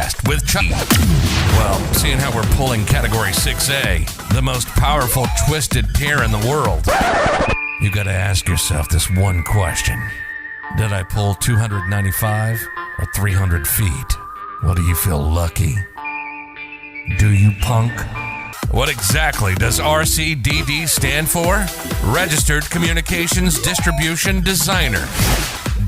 TekFest with Chuck. Well, seeing how we're pulling Category 6A, the most powerful twisted pair in the world, you gotta ask yourself this one question. Did I pull 295 or 300 feet? Well, do you feel lucky? Do you, punk? What exactly does RCDD stand for? Registered Communications Distribution Designer.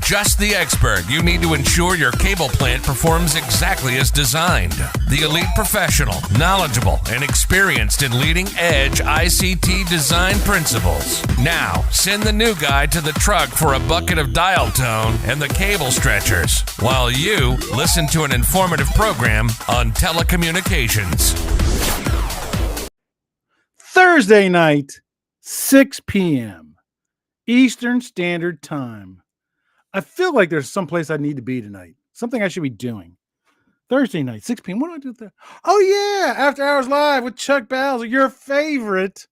Just the expert you need to ensure your cable plant performs exactly as designed. The elite professional, knowledgeable, and experienced in leading-edge ICT design principles. Now, send the new guy to the truck for a bucket of dial tone and the cable stretchers, while you listen to an informative program on telecommunications. Thursday night, 6 p.m. Eastern Standard Time. I feel like there's someplace I need to be tonight. Something I should be doing. Thursday night, 6 p.m. What do I do there? Oh, yeah. After Hours Live with Chuck Bowser, your favorite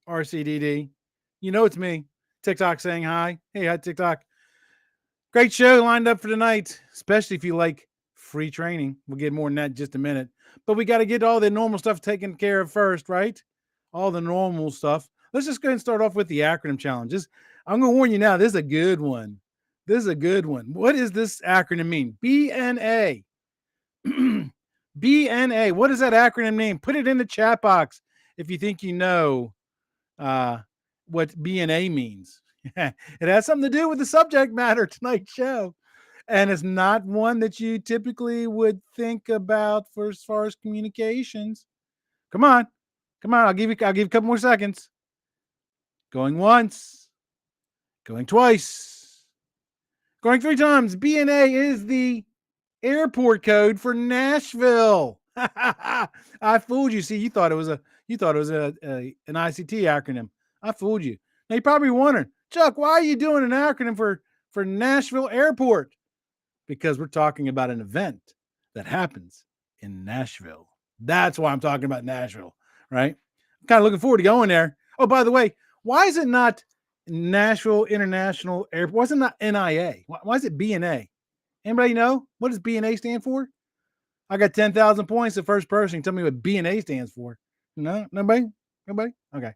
RCDD. You know it's me. TikTok saying hi. Hey, hi, TikTok. Great show lined up for tonight, especially if you like free training. We'll get more than that in just a minute. But we got to get all the normal stuff taken care of first, right? All the normal stuff. Let's just go ahead and start off with the acronym challenges. I'm going to warn you now, this is a good one. What does this acronym mean? BNA. BNA. What does that acronym mean? Put it in the chat box if you think you know what BNA means. It has something to do with the subject matter tonight's show. And it's not one that you typically would think about for as far as communications. Come on. I'll give you a couple more seconds. Going once. Going twice. Going 3 times. BNA is the airport code for Nashville. I fooled you. See, you thought it was an ICT acronym. I fooled you. Now you're probably wondering, Chuck, why are you doing an acronym for Nashville Airport? Because we're talking about an event that happens in Nashville. That's why I'm talking about Nashville, right? I'm kind of looking forward to going there. Oh, by the way, why is it not Nashville International Airport? Why is it not NIA? Why is it BNA? Anybody know? What does BNA stand for? I got 10,000 points. The first person tell me what BNA stands for. No? Nobody? Okay.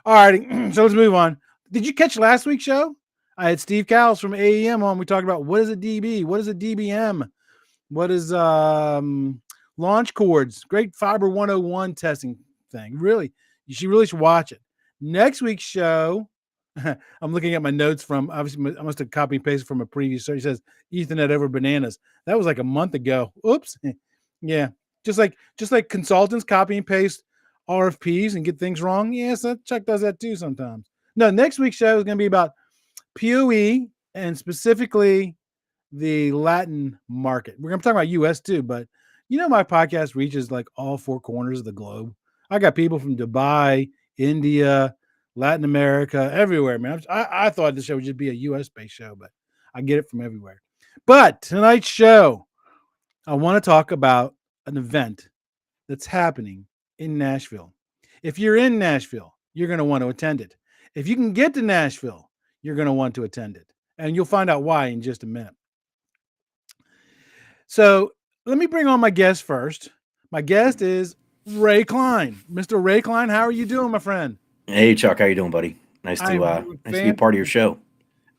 All righty. So let's move on. Did you catch last week's show? I had Steve Cowles from AEM on. We talked about what is a DB? What is a DBM? What is launch cords? Great Fiber 101 testing thing. Really, you should watch it. Next week's show, I'm looking at my notes from, obviously I must have copy and pasted from a previous show. He says Ethernet over bananas. That was like a month ago. Oops. Yeah. Just like consultants copy and paste RFPs and get things wrong. Yes, Chuck does that too sometimes. No, next week's show is going to be about PoE and specifically the Latin market. We're going to talk about US too, but my podcast reaches like all 4 corners of the globe. I got people from Dubai, India, Latin America, everywhere, man. I thought this show would just be a US-based show, but I get it from everywhere. But tonight's show, I want to talk about an event that's happening in Nashville. If you're in Nashville, you're going to want to attend it. If you can get to Nashville, you're going to want to attend it. And you'll find out why in just a minute. So let me bring on my guest first. My guest is Ray Klein. Mr. Ray Klein, how are you doing, my friend? Hey, Chuck. How you doing, buddy? Nice to be a part of your show.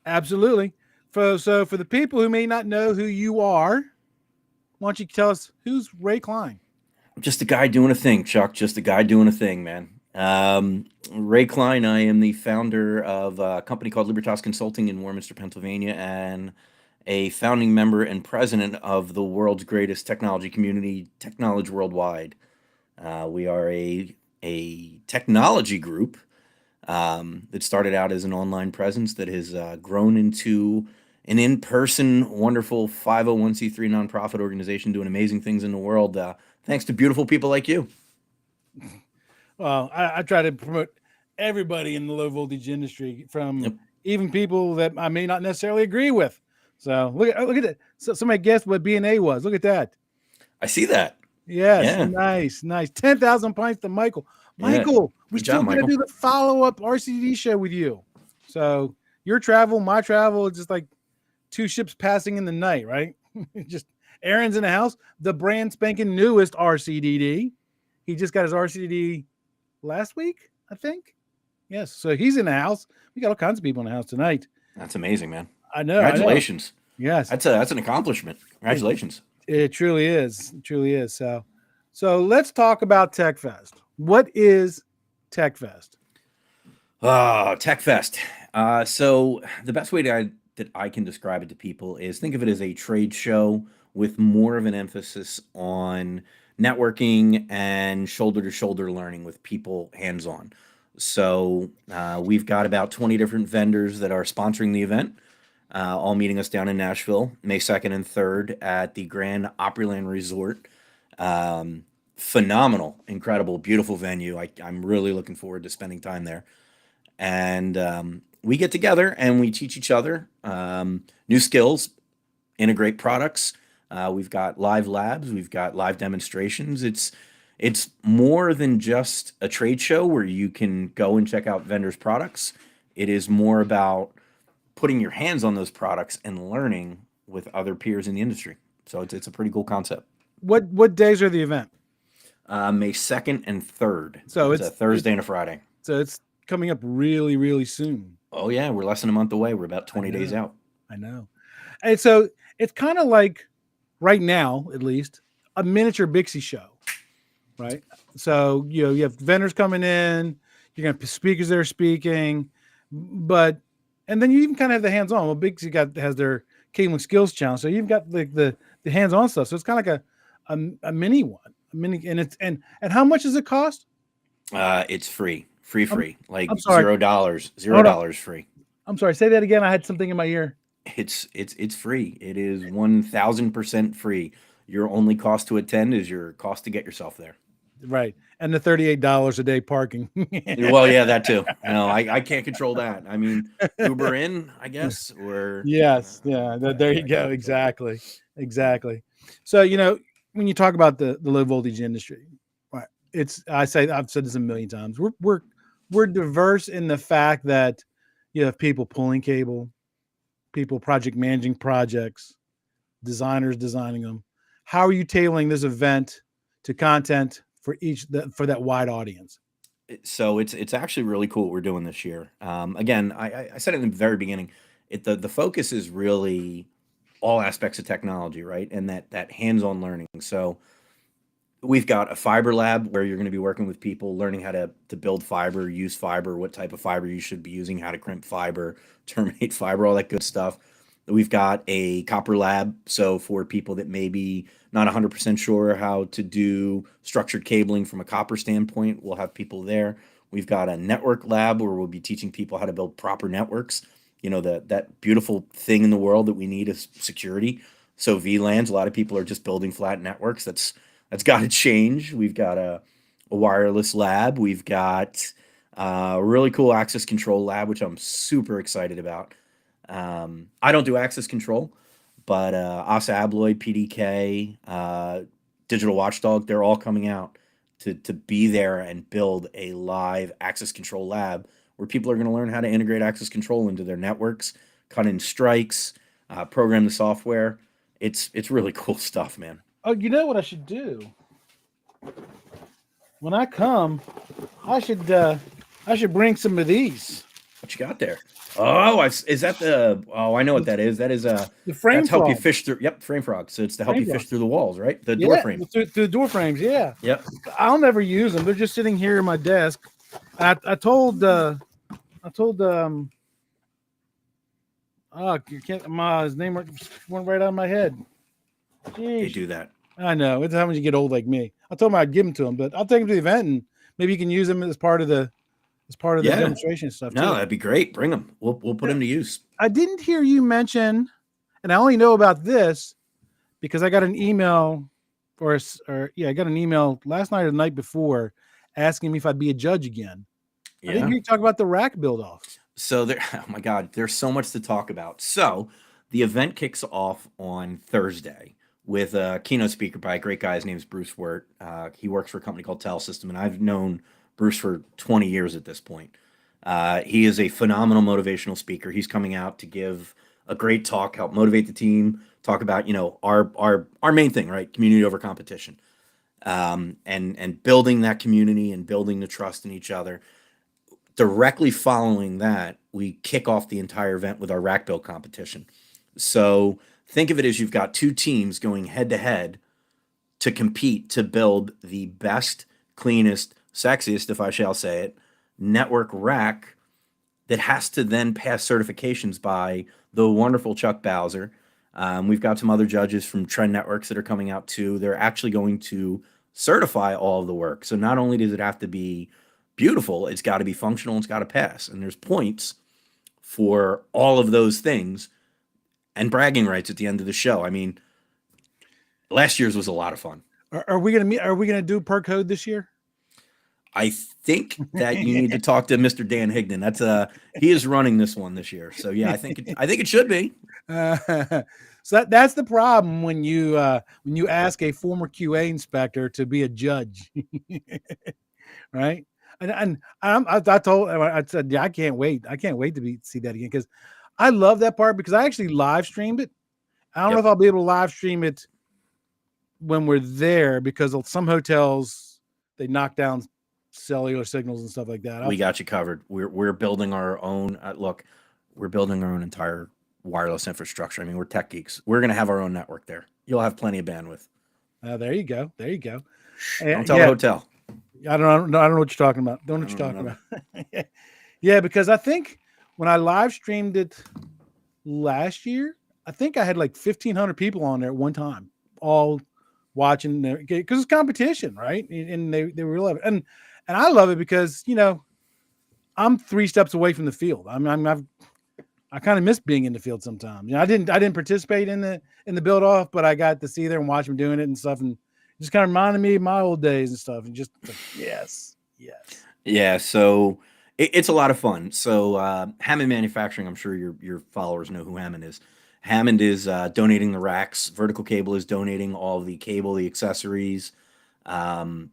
Absolutely. So for the people who may not know who you are, why don't you tell us who's Ray Klein? I'm just a guy doing a thing, Chuck. Just a guy doing a thing, man. Ray Klein, I am the founder of a company called Libertas Consulting in Warminster, Pennsylvania, and a founding member and president of the world's greatest technology community, Technology Worldwide. We are a technology group that started out as an online presence that has grown into an in-person, wonderful 501c3 nonprofit organization doing amazing things in the world, thanks to beautiful people like you. Well, I try to promote everybody in the low voltage industry, from even people that I may not necessarily agree with. So look at that. So somebody guessed what BNA was. Look at that. I see that. Yes. Yeah. Nice. 10,000 points to Michael. Michael, we're still going to do the follow-up RCD show with you. So your travel, my travel, it's just like 2 ships passing in the night, right? Just Aaron's in the house. The brand spanking newest RCDD. He just got his RCDD last week, I think. Yes, so he's in the house. We got all kinds of people in the house tonight. That's amazing, man. I know. Congratulations. Yes, that's an accomplishment. Congratulations. It truly is. It truly is. So let's talk about TekFest. What is TekFest? TekFest. So the best way that I can describe it to people is think of it as a trade show with more of an emphasis on networking and shoulder-to-shoulder learning with people hands-on. So we've got about 20 different vendors that are sponsoring the event, all meeting us down in Nashville, May 2nd and 3rd at the Grand Opryland Resort. Phenomenal, incredible, beautiful venue. I'm really looking forward to spending time there. And we get together and we teach each other new skills, integrate products. We've got live labs, we've got live demonstrations. It's more than just a trade show where you can go and check out vendors' products. It is more about putting your hands on those products and learning with other peers in the industry. So it's a pretty cool concept. What days are the event? May 2nd and 3rd. So it's a Thursday and a Friday. So it's coming up really, really soon. Oh yeah, we're less than a month away. We're about 20 days out. I know. And so it's kind of like, right now, at least, a miniature Bixie show, right? So, you have vendors coming in, you're going to have speakers that are speaking, and then you even kind of have the hands-on. Well, Bixie has their cabling skills challenge, so you've got the hands-on stuff. So it's kind of like a mini one, and how much does it cost? It's free. Like I'm sorry. $0 free. I'm sorry. Say that again. I had something in my ear. It's free. It is 1,000% free. Your only cost to attend is your cost to get yourself there. Right. And the $38 a day parking. Well, yeah, that too. No, I can't control that. I mean, Uber in, I guess, or yes. Yeah. There you go. Exactly. So, when you talk about the low voltage industry, right, I've said this a million times. We're diverse in the fact that you have people pulling cable, people project managing projects, designers designing them. How are you tailoring this event to content for for that wide audience? So it's actually really cool what we're doing this year. Again, I said it in the very beginning. The focus is really all aspects of technology, right? And that hands-on learning. So we've got a fiber lab where you're going to be working with people, learning how to build fiber, use fiber, what type of fiber you should be using, how to crimp fiber, terminate fiber, all that good stuff. We've got a copper lab, so for people that may be not 100% sure how to do structured cabling from a copper standpoint, we'll have people there. We've got a network lab where we'll be teaching people how to build proper networks. That beautiful thing in the world that we need is security. So VLANs, a lot of people are just building flat networks. That's got to change. We've got a wireless lab. We've got a really cool access control lab, which I'm super excited about. I don't do access control, but Asa Abloy, PDK, Digital Watchdog, they're all coming out to be there and build a live access control lab where people are going to learn how to integrate access control into their networks, cut in strikes, program the software. It's really cool stuff, man. Oh, you know what I should do? When I come, I should bring some of these. What you got there? Oh, is that the? Oh, I know what that is. That is the frame. That's help you fish through. Yep, frame frog. So it's to help you fish through the walls, right? The door frame. Through the door frames. Yeah. Yep. I'll never use them. They're just sitting here in my desk. I told you can't. His name went right out of my head. Jeez. They do that. I know. It's how when you get old like me. I told him I'd give them to him, but I'll take them to the event and maybe you can use them as part of the demonstration stuff. No, that'd be great. Bring them. We'll put them to use. I didn't hear you mention, and I only know about this because I got an email I got an email last night or the night before asking me if I'd be a judge again. Yeah. I didn't hear you talk about the rack build off. So oh my God, there's so much to talk about. So the event kicks off on Thursday with a keynote speaker by a great guy. His name's Bruce Wirt. He works for a company called Telsystem, and I've known Bruce for 20 years at this point. He is a phenomenal motivational speaker. He's coming out to give a great talk, help motivate the team, talk about, our main thing, right? Community over competition. And building that community and building the trust in each other. Directly following that, we kick off the entire event with our rack build competition. So think of it as you've got two teams going head to head to compete to build the best, cleanest, sexiest, if I shall say it, network rack that has to then pass certifications by the wonderful Chuck Bowser. We've got some other judges from Trend Networks that are coming out too. They're actually going to certify all of the work. So not only does it have to be beautiful, it's got to be functional, it's got to pass. And there's points for all of those things and bragging rights at the end of the show. I mean, last year's was a lot of fun. Are we going to meet? Are we going to do per code this year? I think that you need to talk to Mr. Dan Higdon. He is running this one this year. So yeah, I think it should be. So that's the problem when you ask a former QA inspector to be a judge, right? And I said, yeah, I can't wait. I can't wait to see that again because I love that part because I actually live streamed it. I don't know if I'll be able to live stream it when we're there because some hotels they knock down cellular signals and stuff like that. We got you covered. We're building our own. We're building our own entire wireless infrastructure. I mean, we're tech geeks. We're going to have our own network there. You'll have plenty of bandwidth. There you go. Don't tell the hotel. I don't know what you're talking about. Don't know what you're talking about. Yeah, because I think when I live streamed it last year, I think I had like 1,500 people on there at one time, all watching because it's competition, right? And they really love it. And I love it because I'm 3 steps away from the field. I kind of miss being in the field sometimes. I didn't participate in the build off, but I got to see there and watch them doing it and stuff, and it just kind of reminded me of my old days and stuff. And just yes. Yeah. So it's a lot of fun. So Hammond Manufacturing, I'm sure your followers know who Hammond is. Hammond is donating the racks. Vertical Cable is donating all the cable, the accessories. And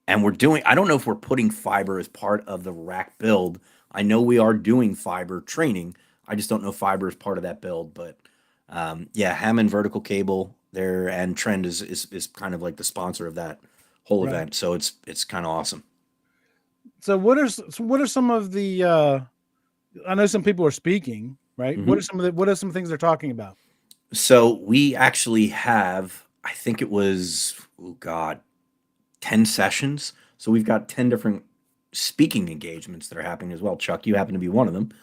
we're doing, I don't know if we're putting fiber as part of the rack build. I know we are doing fiber training. I just don't know fiber is part of that build. But Hammond Vertical Cable there and Trend is kind of like the sponsor of that whole event. So it's kind of awesome. So what are some of the I know some people are speaking, right? Mm-hmm. What are some things they're talking about? So we actually have, I think it was 10 sessions. So we've got 10 different speaking engagements that are happening as well. Chuck, you happen to be one of them.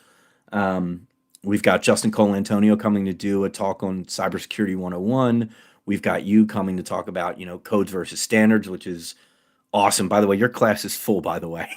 We've got Justin Colantonio coming to do a talk on Cybersecurity 101. We've got you coming to talk about, codes versus standards, which is awesome. By the way, your class is full, by the way,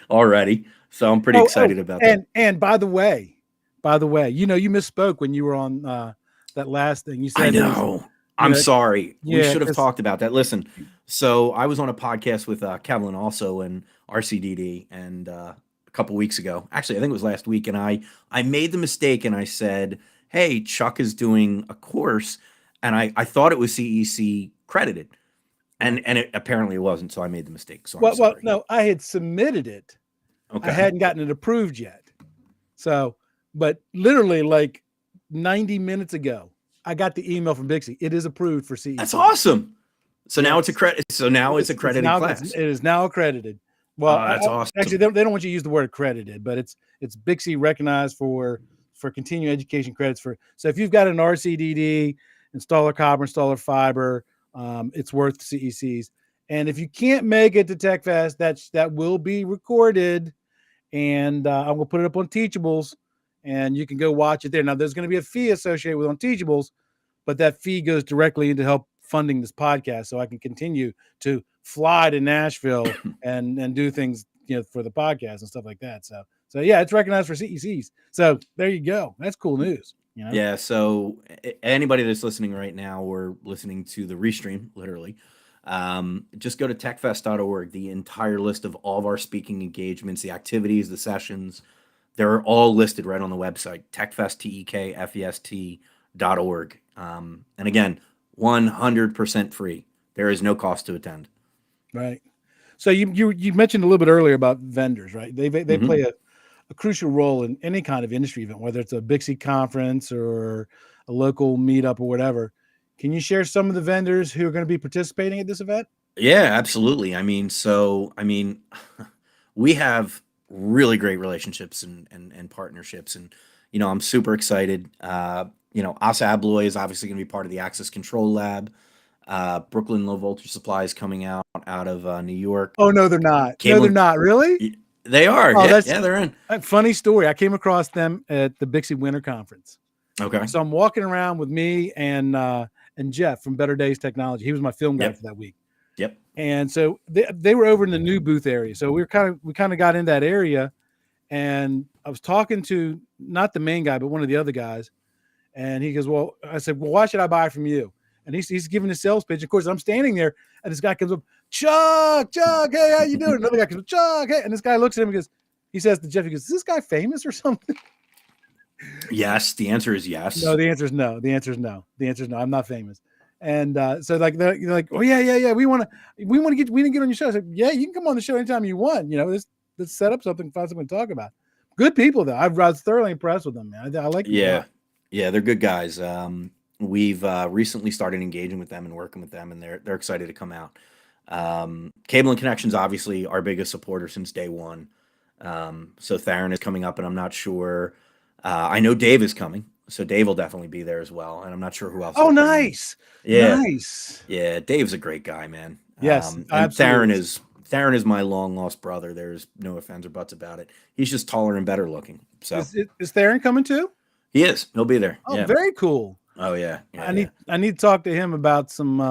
already. So I'm pretty excited about that. And by the way, you misspoke when you were on that last thing. You said I know. I'm sorry. We should have talked about that. Listen, so I was on a podcast with Kevlin also and RCDD and a couple weeks ago. Actually, I think it was last week. And I made the mistake and I said, hey, Chuck is doing a course. And I thought it was CEC credited. And it apparently wasn't. So I made the mistake. So well, no, I had submitted it. Okay. I hadn't gotten it approved yet. So, but literally like 90 minutes ago, I got the email from Bixie. It is approved for CEC. That's awesome. So now it's accredited. So now it's accredited class. It is now accredited. Well, that's awesome. Actually, they don't want you to use the word accredited, but it's Bixie recognized for continuing education credits for. So if you've got an RCDD, installer copper, installer fiber, it's worth CECs. And if you can't make it to TekFest, that will be recorded, and I'm gonna put it up on Teachables. And you can go watch it there. Now, there's going to be a fee associated with on Teachables, but that fee goes directly into help funding this podcast, so I can continue to fly to Nashville and do things, for the podcast and stuff like that. So yeah, it's recognized for CECs. So there you go. That's cool news. Yeah. So anybody that's listening right now or listening to the restream, literally, just go to tekfest.org. The entire list of all of our speaking engagements, the activities, the sessions. They're all listed right on the website, TekFest, TekFest.org. And again, 100% free. There is no cost to attend. Right. So you mentioned a little bit earlier about vendors, right? They play a crucial role in any kind of industry event, whether it's a Bixie conference or a local meetup or whatever. Can you share some of the vendors who are going to be participating at this event? Yeah, absolutely. We have really great relationships and partnerships, and I'm super excited. Asa Abloy is obviously going to be part of the Access Control Lab. Brooklyn Low Voltage Supply is coming out of New York. Oh, no, they're not. No, Cable, they're not. Really? they are. Oh, Yeah, that's they're in. a funny story. I came across them at the Bixie Winter Conference. Okay. So I'm walking around with me and Jeff from Better Days Technology. He was my film guy Yep. for that week. Yep. And so they were over in the new booth area. So we kind of got in that area, and I was talking to not the main guy, but one of the other guys. And he goes, well, I said, well, why should I buy from you? And he's giving a sales pitch. Of course, I'm standing there, and this guy comes up, Chuck, hey, how you doing? Another guy comes up, Chuck, hey. And this guy looks at him and goes, he says to Jeff, he goes, is this guy famous or something? Yes, the answer is yes. No, the answer is no. The answer is no. I'm not famous. And so like they're like, oh yeah. We want to get on your show. I said, yeah, you can come on the show anytime you want. Let's set up something, find something to talk about. Good people though. I was thoroughly impressed with them, man. I like them. Yeah, they're good guys. We've recently started engaging with them and working with them, and they're excited to come out. Cable and Connections, obviously, our biggest supporter since day one. So Theron is coming up, and I'm not sure. I know Dave is coming, so Dave will definitely be there as well, and I'm not sure who else. Oh, nice. Yeah, nice. Yeah, Dave's a great guy, man. Yes, and Theron is my long lost brother. There's no offense or buts about it. He's just taller and better looking. So is Theron coming too? He is. He'll be there. Oh, yeah. Very cool. Oh yeah. I need to talk to him about some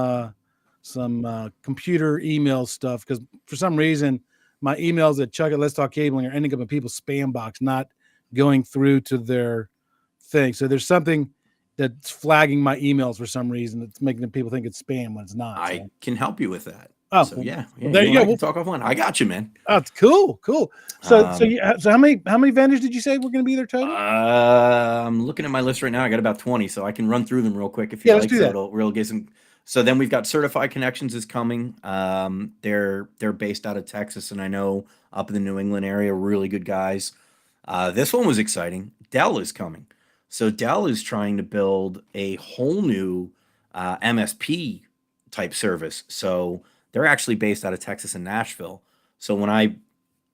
computer email stuff, because for some reason my emails at Chuck at Let's Talk Cabling are ending up in people's spam box, not going through to their thing. So there's something that's flagging my emails for some reason that's making people think it's spam when it's not. I can help you with that. Oh, so, yeah. Well, there you go. We'll talk offline. I got you, man. Oh, it's cool. So how many vendors did you say we're going to be there total? I'm looking at my list right now. I got about 20, so I can run through them real quick if you like. Let's do that. We'll get some. So then we've got Certified Connections is coming. They're based out of Texas, and I know up in the New England area, really good guys. This one was exciting. Dell is coming. So Dell is trying to build a whole new MSP type service. So they're actually based out of Texas and Nashville. So when I,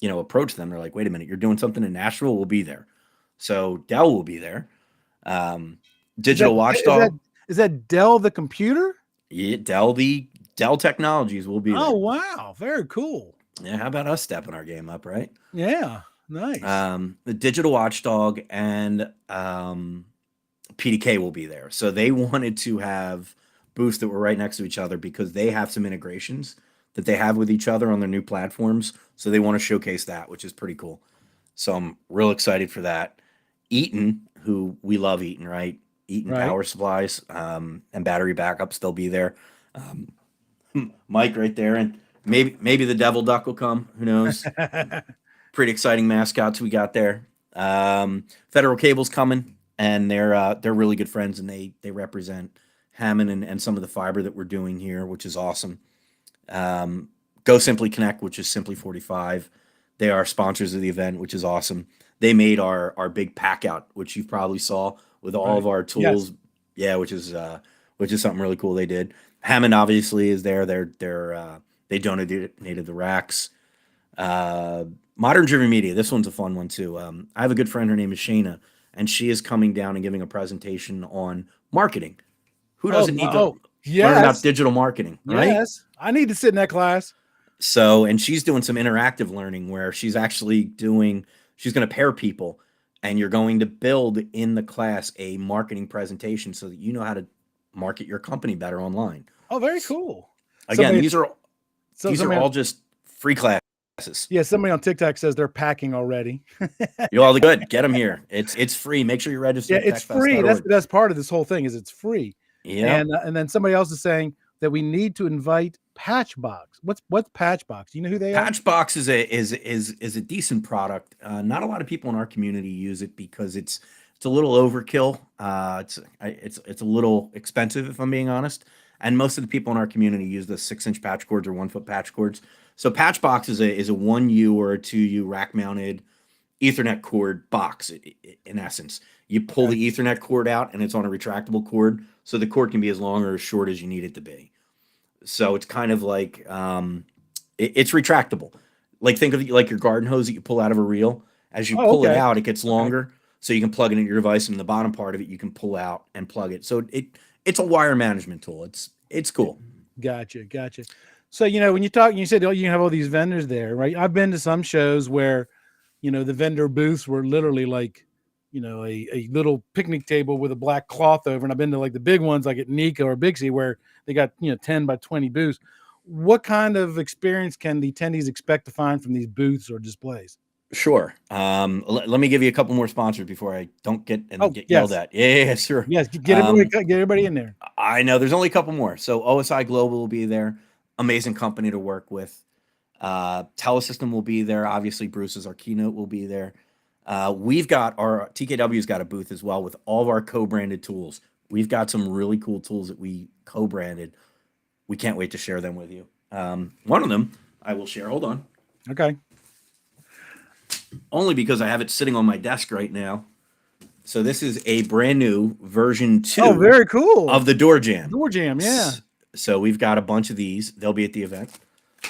approach them, they're like, wait a minute, you're doing something in Nashville? We'll be there. So Dell will be there. Digital Watchdog. Is that Dell the computer? Yeah, Dell Technologies will be there. Oh, wow. Very cool. Yeah, how about us stepping our game up, right? Yeah, nice. The Digital Watchdog and PDK will be there. So they wanted to have booths that were right next to each other because they have some integrations that they have with each other on their new platforms. So they want to showcase that, which is pretty cool. So I'm real excited for that. Eaton, who we love Eaton, right? Eaton Power Supplies and battery backups, they'll be there. Mike right there, and maybe the Devil Duck will come. Who knows? Pretty exciting mascots we got there. Federal Cable's coming, and they're really good friends, and they represent Hammond and some of the fiber that we're doing here, which is awesome. Go Simply Connect, which is Simply 45. They are sponsors of the event, which is awesome. They made our big pack out, which you probably saw with all of our tools. Yes. Yeah, which is something really cool they did. Hammond obviously is there. They donated the racks. Modern Driven Media. This one's a fun one too. I have a good friend. Her name is Shayna, and she is coming down and giving a presentation on marketing. Who doesn't need to learn about digital marketing, right? Yes, I need to sit in that class. So, and she's doing some interactive learning where she's actually she's going to pair people, and you're going to build in the class a marketing presentation so that you know how to market your company better online. Oh, very cool. Again, these are all just free classes. Yeah, somebody on TikTok says they're packing already. You're all good. Get them here. It's free. Make sure you register. Yeah, it's free. That's part of this whole thing. Is it's free. Yeah. And then somebody else is saying that we need to invite Patchbox. What's Patchbox? Do you know who they are? Patchbox is a decent product. Not a lot of people in our community use it because it's a little overkill. It's a little expensive, if I'm being honest. And most of the people in our community use the 6-inch patch cords or 1-foot patch cords. So Patchbox is a 1U or a 2U rack mounted Ethernet cord box. In essence, you pull Okay. the Ethernet cord out, and it's on a retractable cord, so the cord can be as long or as short as you need it to be. So it's kind of like it's retractable. Like think of it like your garden hose that you pull out of a reel. As you Oh, pull it okay. out, it gets Okay. longer, so you can plug it into your device, and the bottom part of it you can pull out and plug it. So it's a wire management tool. It's cool. Gotcha. So, when you talk, you said, oh, you have all these vendors there, right? I've been to some shows where, the vendor booths were literally like, a little picnic table with a black cloth over. And I've been to like the big ones like at Nika or Big C where they got, 10 by 20 booths. What kind of experience can the attendees expect to find from these booths or displays? Sure. Let me give you a couple more sponsors before I don't get Oh, get yelled yes. at. Yeah, sure. Yes. Get everybody in there. I know there's only a couple more. So OSI Global will be there. Amazing company to work with. Telesystem will be there. Obviously, Bruce's our keynote will be there. We've got our TKW's got a booth as well with all of our co-branded tools. We've got some really cool tools that we co-branded. We can't wait to share them with you. One of them I will share. Hold on. Okay. Only because I have it sitting on my desk right now. So this is a brand new version 2 Oh, very cool. of the Door Jam. Door Jam, yeah. So we've got a bunch of these. They'll be at the event.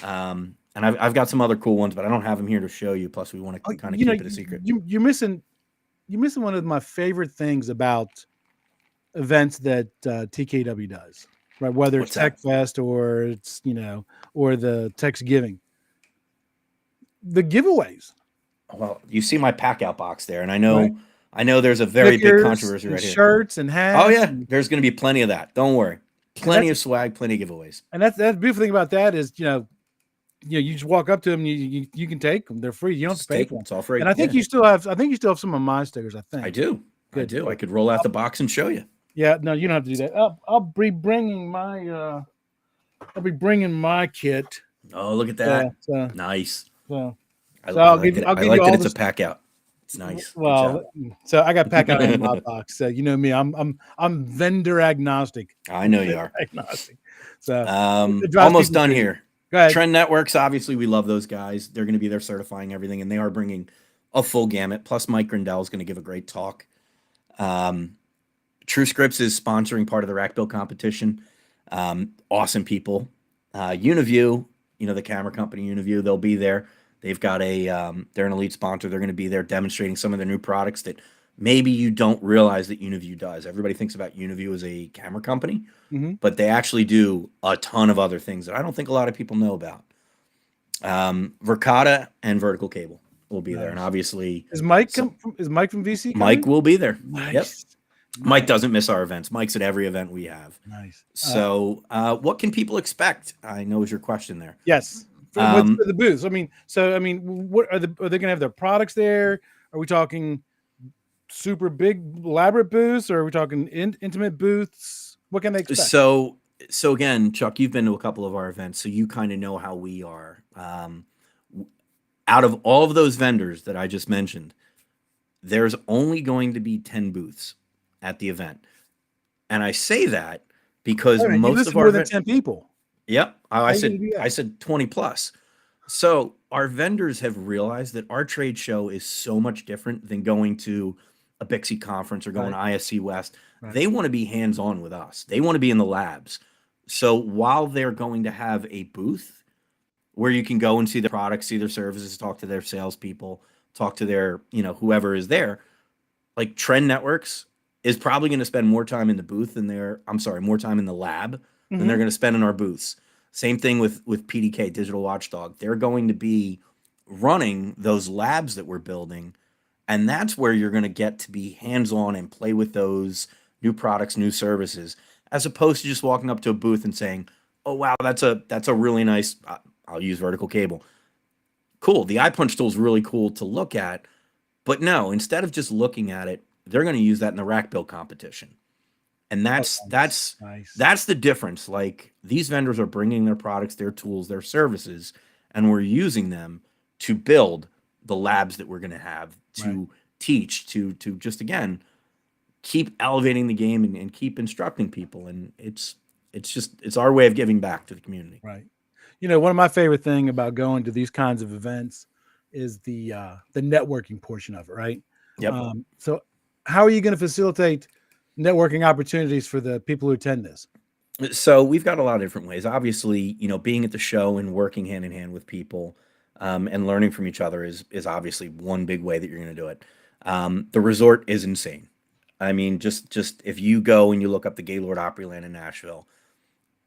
And I've got some other cool ones, but I don't have them here to show you. Plus, we want to kind of keep it a secret. You're missing one of my favorite things about events that TKW does, right? Whether it's TekFest or it's or the Thanksgiving, the giveaways. Well, you see my pack out box there, and I know there's a very big controversy right here. Shirts and hats. Oh yeah, there's going to be plenty of that. Don't worry, plenty of swag, plenty of giveaways. And that's the beautiful thing about that is you just walk up to them, you can take them. They're free. You don't have to pay for them. It's all free. And I think you still have some of my stickers. I think I do. Good. I do. I could roll out the box and show you. Yeah, no, you don't have to do that. I'll be bringing my kit. Oh, look at that! Nice. I'll give you all it's a pack out. It's nice. Well, so I got pack out in my box. So you know me, I'm vendor agnostic. I know you are. Agnostic. So almost done here. Go ahead. Trend Networks, obviously, we love those guys. They're going to be there certifying everything, and they are bringing a full gamut. Plus, Mike Grindell is going to give a great talk. True Scripts is sponsoring part of the rack build competition. Awesome people. Uniview, the camera company Uniview, they'll be there. They've got they're an elite sponsor. They're going to be there demonstrating some of their new products that maybe you don't realize that Uniview does. Everybody thinks about Uniview as a camera company, but they actually do a ton of other things that I don't think a lot of people know about. Verkada and Vertical Cable will be there, and obviously is Mike from VC coming? Mike will be there. Nice. Yep. Mike doesn't miss our events. Mike's at every event we have. Nice. So what can people expect? I know is your question there. Yes. For the booths. What are they going to have their products there? Are we talking super big elaborate booths, or are we talking intimate booths? What can they expect? So again, Chuck, you've been to a couple of our events, so you kind of know how we are. Out of all of those vendors that I just mentioned, there's only going to be 10 booths at the event. And I say that because most of our more than 10 people. Yep. I said 20 plus. So our vendors have realized that our trade show is so much different than going to a Bixie conference or going to ISC West. Right. They want to be hands-on with us. They want to be in the labs. So while they're going to have a booth where you can go and see their products, see their services, talk to their salespeople, talk to their, whoever is there, like Trend Networks is probably going to spend more time in the booth more time in the lab than they're going to spend in our booths. Same thing with PDK, Digital Watchdog. They're going to be running those labs that we're building, and that's where you're going to get to be hands-on and play with those new products, new services, as opposed to just walking up to a booth and saying, "Oh wow, that's a really nice." I'll use Vertical Cable. Cool. The iPunch tool is really cool to look at, but no, instead of just looking at it, they're going to use that in the rack build competition. And that's the difference. Like, these vendors are bringing their products, their tools, their services, and we're using them to build the labs that we're going to have to teach, to just, again, keep elevating the game and keep instructing people. And it's our way of giving back to the community. Right. One of my favorite thing about going to these kinds of events is the networking portion of it, right? Yep. So how are you going to facilitate networking opportunities for the people who attend this? So we've got a lot of different ways. Obviously, being at the show and working hand in hand with people, and learning from each other is obviously one big way that you're going to do it. The resort is insane. I mean, just if you go and you look up the Gaylord Opryland in Nashville,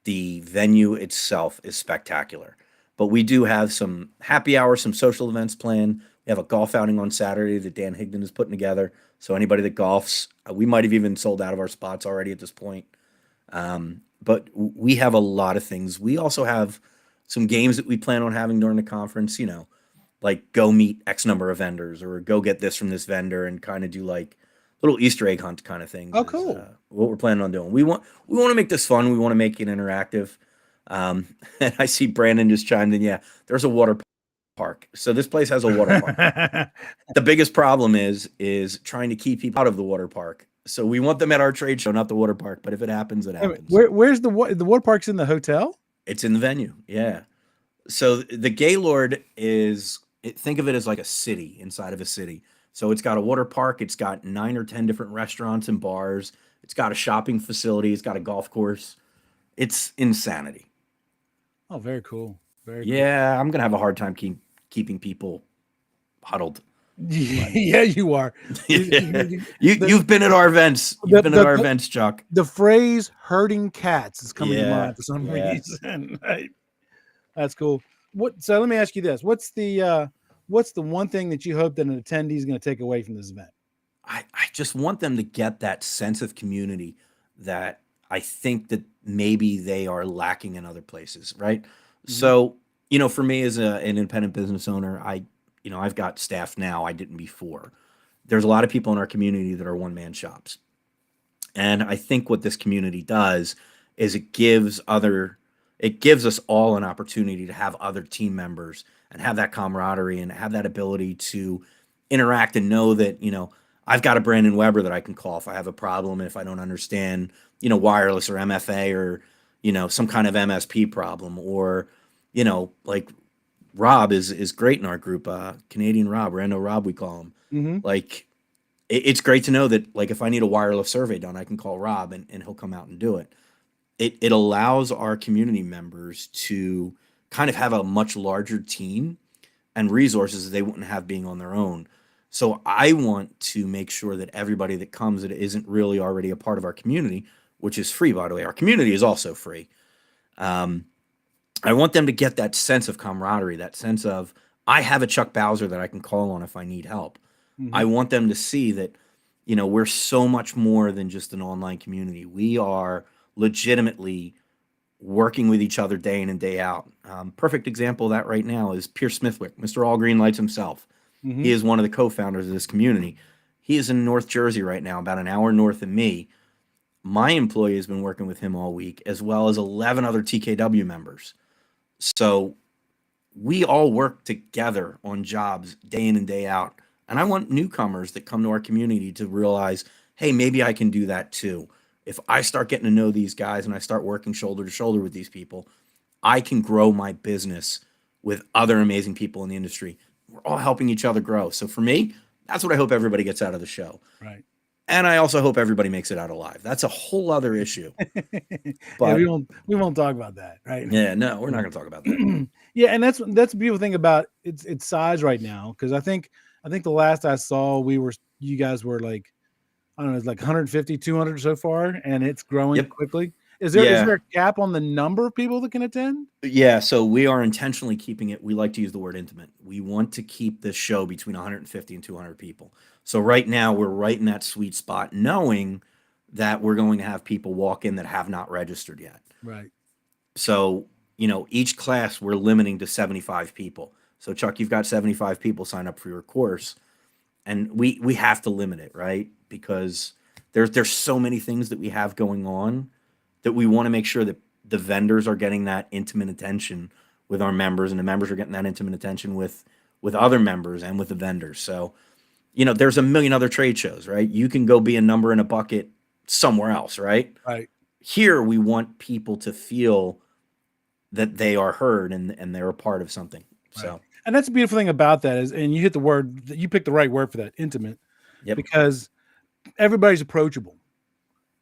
the venue itself is spectacular. But we do have some happy hours, some social events planned. We have a golf outing on Saturday that Dan Higdon is putting together. So anybody that golfs, we might have even sold out of our spots already at this point. But we have a lot of things. We also have some games that we plan on having during the conference, like go meet X number of vendors or go get this from this vendor and kind of do like little Easter egg hunt kind of things. Oh, cool. What we're planning on doing. We want to make this fun. We want to make it interactive. And I see Brandon just chimed in. Yeah, there's a water park. So this place has a water park. The biggest problem is trying to keep people out of the water park. So we want them at our trade show, not the water park. But if it happens, it happens. Where's the water park's in the hotel? It's in the venue. Yeah. So the Gaylord think of it as like a city inside of a city. So it's got a water park. It's got 9 or 10 different restaurants and bars. It's got a shopping facility. It's got a golf course. It's insanity. Oh, very cool. Very cool. Yeah, I'm gonna have a hard time keeping people huddled. Yeah, you are. You've been at our events. You've been at our events, Chuck. The phrase "herding cats" is coming to mind for some reason. Right? That's cool. So let me ask you this: what's the one thing that you hope that an attendee is going to take away from this event? I just want them to get that sense of community that I think that maybe they are lacking in other places, right? Mm-hmm. So, for me as an independent business owner, I've got staff now. I didn't before. There's a lot of people in our community that are one-man shops. And I think what this community does is it gives us all an opportunity to have other team members and have that camaraderie and have that ability to interact and know that, I've got a Brandon Weber that I can call if I have a problem and if I don't understand, wireless or MFA or, some kind of MSP problem or, like Rob is great in our group, Canadian Rob, Rando Rob, we call him. Mm-hmm. Like, it's great to know that, like, if I need a wireless survey done, I can call Rob and he'll come out and do it. It allows our community members to kind of have a much larger team and resources that they wouldn't have being on their own. So I want to make sure that everybody that comes that isn't really already a part of our community, which is free, by the way, our community is also free. I want them to get that sense of camaraderie, that sense of, I have a Chuck Bowser that I can call on if I need help. Mm-hmm. I want them to see that, we're so much more than just an online community. We are legitimately working with each other day in and day out. Perfect example of that right now is Pierce Smithwick, Mr. All Green Lights himself. Mm-hmm. He is one of the co-founders of this community. He is in North Jersey right now, about an hour north of me. My employee has been working with him all week, as well as 11 other TKW members. So we all work together on jobs day in and day out. And I want newcomers that come to our community to realize, hey, maybe I can do that too. If I start getting to know these guys and I start working shoulder to shoulder with these people, I can grow my business with other amazing people in the industry. We're all helping each other grow. So for me, that's what I hope everybody gets out of the show. Right. And I also hope everybody makes it out alive. That's a whole other issue. But yeah, we won't talk about that, right? Yeah, no, we're not going to talk about that. Yeah, and that's the beautiful thing about its size right now, because I think the last I saw, you guys were like, I don't know, it's like 150, 200 so far, and it's growing quickly. Is there a cap on the number of people that can attend? Yeah, so we are intentionally keeping it. We like to use the word intimate. We want to keep this show between 150 and 200 people. So right now we're right in that sweet spot, knowing that we're going to have people walk in that have not registered yet. Right. So, each class we're limiting to 75 people. So Chuck, you've got 75 people sign up for your course, and we have to limit it, right? Because there's so many things that we have going on that we want to make sure that the vendors are getting that intimate attention with our members, and the members are getting that intimate attention with other members and with the vendors. So, there's a million other trade shows, right? You can go be a number in a bucket somewhere else, right? Right. Here, we want people to feel that they are heard and they're a part of something. Right. So, And that's the beautiful thing about that is, and you hit the word, you picked the right word for that, intimate, because everybody's approachable.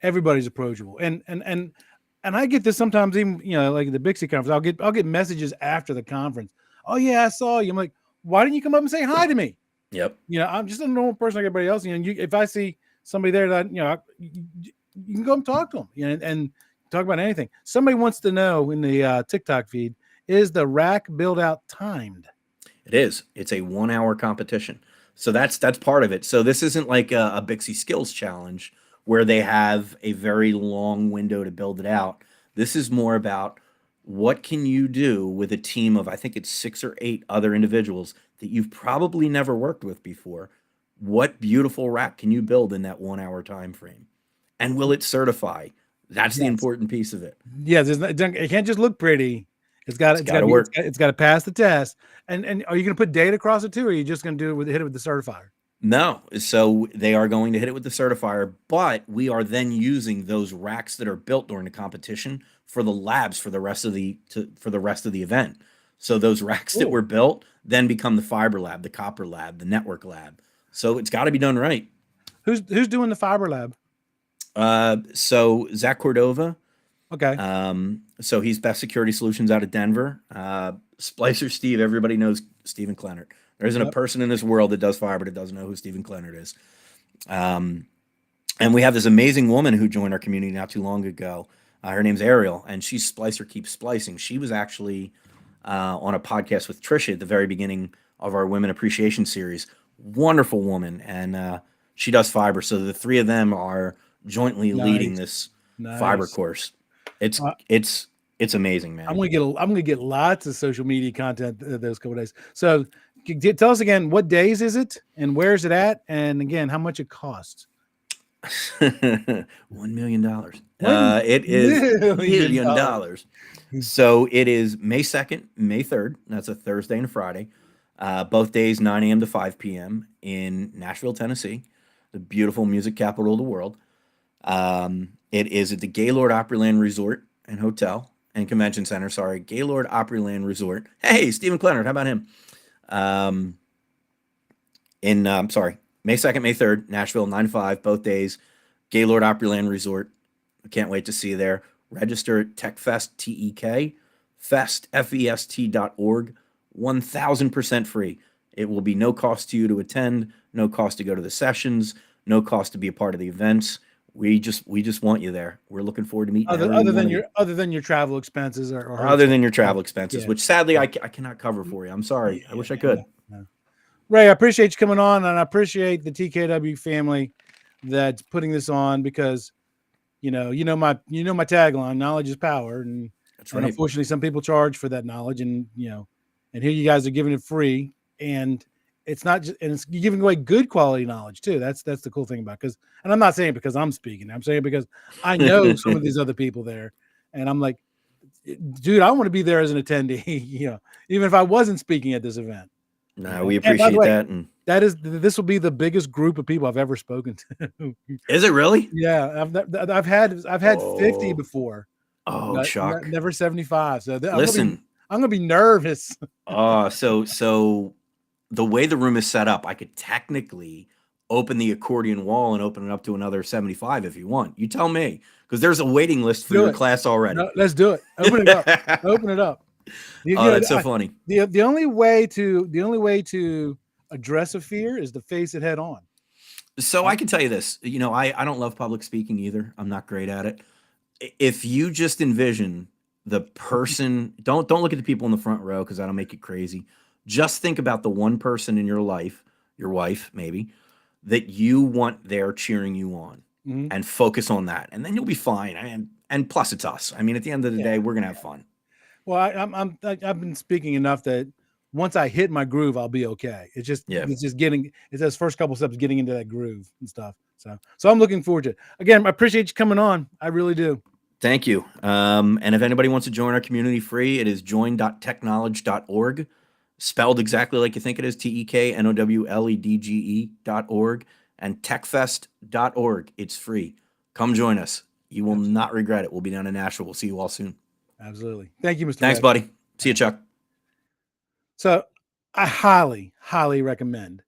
Everybody's approachable. And I get this sometimes, even, like at the Bixie conference, I'll get messages after the conference. Oh yeah, I saw you. I'm like, why didn't you come up and say hi to me? Yep. I'm just a normal person like everybody else. If I see somebody there that, you can go and talk to them, and talk about anything. Somebody wants to know in the TikTok feed, is the rack build out timed? It is. It's a 1 hour competition. So that's part of it. So this isn't like a Bixie Skills Challenge where they have a very long window to build it out. This is more about what can you do with a team of, I think it's 6 or 8 other individuals that you've probably never worked with before. What beautiful rack can you build in that 1 hour time frame? And will it certify? That's the important piece of it. Yes, it can't just look pretty. It's got to work. It's got to pass the test. And are you going to put data across it too, or are you just going to hit it with the certifier? No. So they are going to hit it with the certifier, but we are then using those racks that are built during the competition for the labs for the rest of the event. So those racks that were built then become the fiber lab, the copper lab, the network lab. So it's got to be done right. Who's doing the fiber lab? So Zach Cordova. Okay. So he's Best Security Solutions out of Denver. Splicer Steve, everybody knows Stephen Clennert. There isn't a person in this world that does fiber that doesn't know who Stephen Clennert is. And we have this amazing woman who joined our community not too long ago. Her name's Ariel, and she's Splicer Keeps Splicing. She was actually on a podcast with Trisha at the very beginning of our Women Appreciation Series. Wonderful woman, and she does fiber. So the three of them are jointly leading this fiber course. It's amazing, man. I'm gonna get lots of social media content those couple days. So tell us again, what days is it and where is it at, and again, how much it costs? $1 million. It is $1 million. So it is May 2nd, May 3rd. That's a Thursday and a Friday. Both days 9 a.m. to 5 p.m. in Nashville, Tennessee, the beautiful music capital of the world. It is at the Gaylord Opryland Resort and Hotel and Convention Center. Sorry, Gaylord Opryland Resort. Hey, Stephen Clennert, how about him? May 2nd, May 3rd, Nashville, 9 to 5, both days. Gaylord Opryland Resort. I can't wait to see you there. Register at TekFest, TEK, Fest, FEST.org. 1,000% free. It will be no cost to you to attend, no cost to go to the sessions, no cost to be a part of the events. We just want you there. We're looking forward to meeting other than your travel expenses or other than your travel expenses, which sadly I cannot cover for you. I'm sorry. I wish I could. Yeah. Ray, I appreciate you coming on, and I appreciate the TKW family that's putting this on, because you know my tagline, knowledge is power, and that's right. And unfortunately some people charge for that knowledge, and and here you guys are giving it free, and it's not just, and you're giving away good quality knowledge too. That's the cool thing about, because, and I'm not saying it because I'm speaking, I'm saying it because I know some of these other people there, and I'm like, dude, I want to be there as an attendee, even if I wasn't speaking at this event. No, we appreciate that. And this will be the biggest group of people I've ever spoken to. Is it really? Yeah, I've had 50 before. Oh, shock. Never 75. So listen, I'm gonna be nervous. So the way the room is set up, I could technically open the accordion wall and open it up to another 75 if you want. You tell me, because there's a waiting list for your class already. No, let's do it. Open it up. Open it up. That's so funny. The only way to address a fear is to face it head on. So I can tell you this, I don't love public speaking either. I'm not great at it. If you just envision the person, don't look at the people in the front row, because that'll make you crazy. Just think about the one person in your life, your wife maybe, that you want there cheering you on, and focus on that, and then you'll be fine. And plus, it's us. I mean, at the end of the day, we're gonna have fun. Well, I've been speaking enough that once I hit my groove, I'll be okay. It's just those first couple steps getting into that groove and stuff. So I'm looking forward to it. Again, I appreciate you coming on. I really do. Thank you. And if anybody wants to join our community free, it is join.techknowledge.org, spelled exactly like you think it is, TekNowledge.org, and TekFest.org. It's free. Come join us. You will not regret it. We'll be down in Nashville. We'll see you all soon. Absolutely. Thank you, Mr. Thanks, buddy. See you, Chuck. So I highly, highly recommend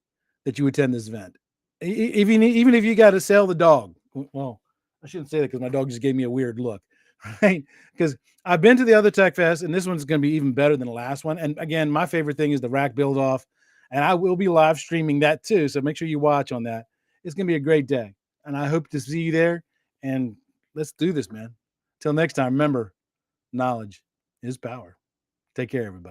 that you attend this event. Even if you got to sell the dog. Well, I shouldn't say that because my dog just gave me a weird look, right? Because I've been to the other TekFest, and this one's going to be even better than the last one. And again, my favorite thing is the rack build off, and I will be live streaming that too. So make sure you watch on that. It's going to be a great day, and I hope to see you there. And let's do this, man. Till next time, remember, knowledge is power. Take care, everybody.